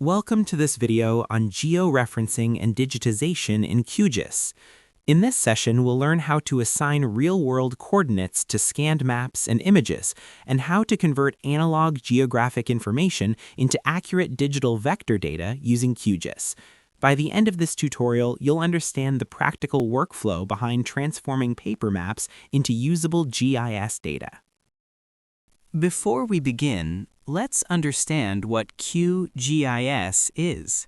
Welcome to this video on georeferencing and digitization in QGIS. In this session, we'll learn how to assign real-world coordinates to scanned maps and images, and how to convert analog geographic information into accurate digital vector data using QGIS. By the end of this tutorial, you'll understand the practical workflow behind transforming paper maps into usable GIS data. Before we begin, let's understand what QGIS is.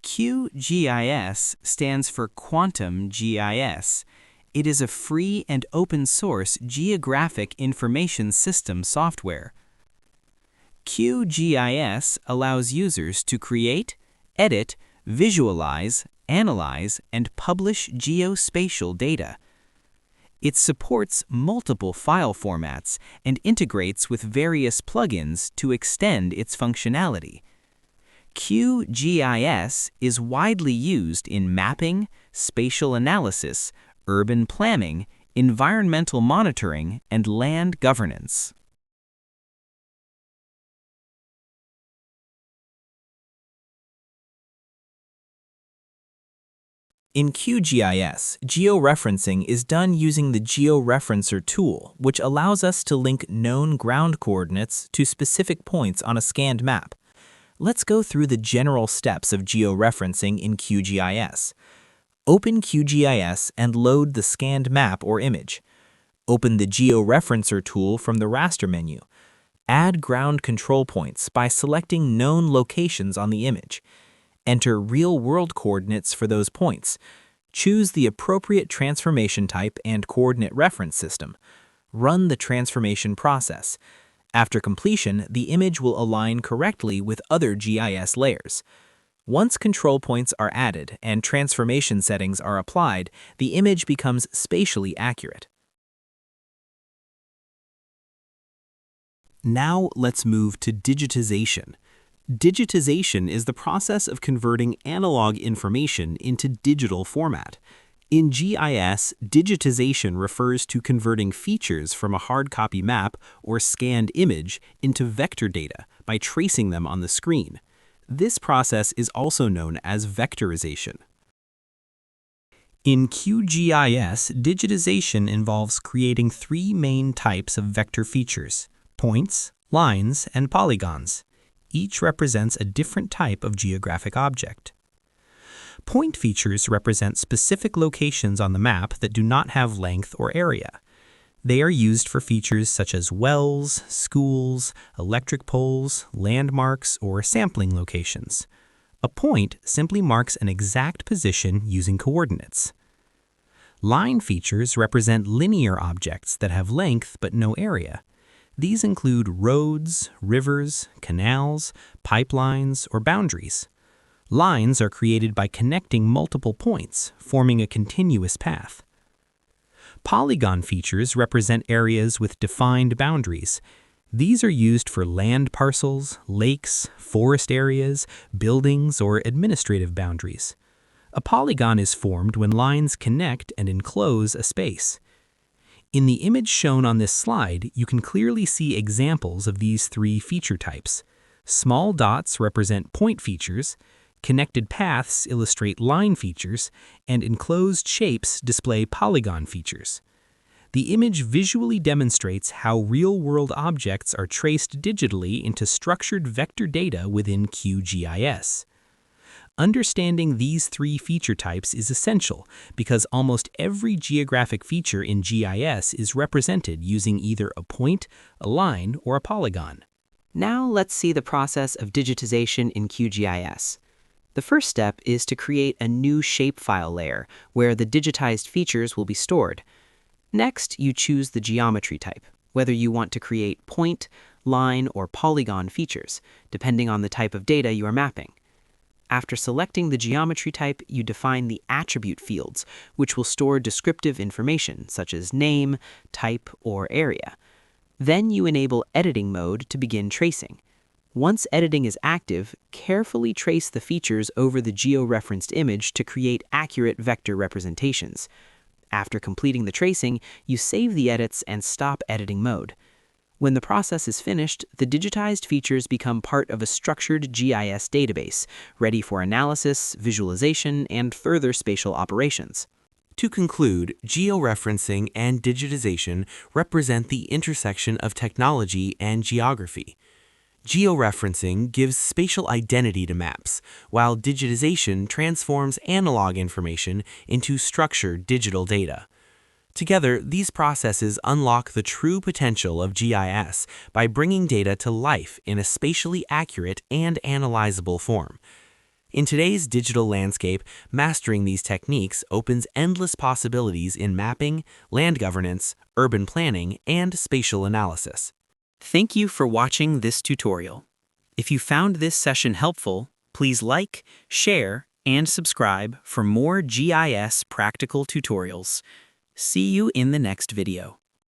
QGIS stands for Quantum GIS. It is a free and open-source geographic information system software. QGIS allows users to create, edit, visualize, analyze, and publish geospatial data. It supports multiple file formats and integrates with various plugins to extend its functionality. QGIS is widely used in mapping, spatial analysis, urban planning, environmental monitoring, and land governance. In QGIS, georeferencing is done using the Georeferencer tool, which allows us to link known ground coordinates to specific points on a scanned map. Let's go through the general steps of georeferencing in QGIS. Open QGIS and load the scanned map or image. Open the Georeferencer tool from the raster menu. Add ground control points by selecting known locations on the image. Enter real-world coordinates for those points. Choose the appropriate transformation type and coordinate reference system. Run the transformation process. After completion, the image will align correctly with other GIS layers. Once control points are added and transformation settings are applied, the image becomes spatially accurate. Now let's move to digitization. Digitization is the process of converting analog information into digital format. In GIS, digitization refers to converting features from a hard copy map or scanned image into vector data by tracing them on the screen. This process is also known as vectorization. In QGIS, digitization involves creating three main types of vector features: points, lines, and polygons. Each represents a different type of geographic object. Point features represent specific locations on the map that do not have length or area. They are used for features such as wells, schools, electric poles, landmarks, or sampling locations. A point simply marks an exact position using coordinates. Line features represent linear objects that have length but no area. These include roads, rivers, canals, pipelines, or boundaries. Lines are created by connecting multiple points, forming a continuous path. Polygon features represent areas with defined boundaries. These are used for land parcels, lakes, forest areas, buildings, or administrative boundaries. A polygon is formed when lines connect and enclose a space. In the image shown on this slide, you can clearly see examples of these three feature types. Small dots represent point features, connected paths illustrate line features, and enclosed shapes display polygon features. The image visually demonstrates how real-world objects are traced digitally into structured vector data within QGIS. Understanding these three feature types is essential because almost every geographic feature in GIS is represented using either a point, a line, or a polygon. Now let's see the process of digitization in QGIS. The first step is to create a new shapefile layer where the digitized features will be stored. Next, you choose the geometry type, whether you want to create point, line, or polygon features, depending on the type of data you are mapping. After selecting the geometry type, you define the attribute fields, which will store descriptive information such as name, type, or area. Then you enable editing mode to begin tracing. Once editing is active, carefully trace the features over the georeferenced image to create accurate vector representations. After completing the tracing, you save the edits and stop editing mode. When the process is finished, the digitized features become part of a structured GIS database, ready for analysis, visualization, and further spatial operations. To conclude, georeferencing and digitization represent the intersection of technology and geography. Georeferencing gives spatial identity to maps, while digitization transforms analog information into structured digital data. Together, these processes unlock the true potential of GIS by bringing data to life in a spatially accurate and analyzable form. In today's digital landscape, mastering these techniques opens endless possibilities in mapping, land governance, urban planning, and spatial analysis. Thank you for watching this tutorial. If you found this session helpful, please like, share, and subscribe for more GIS practical tutorials. See you in the next video.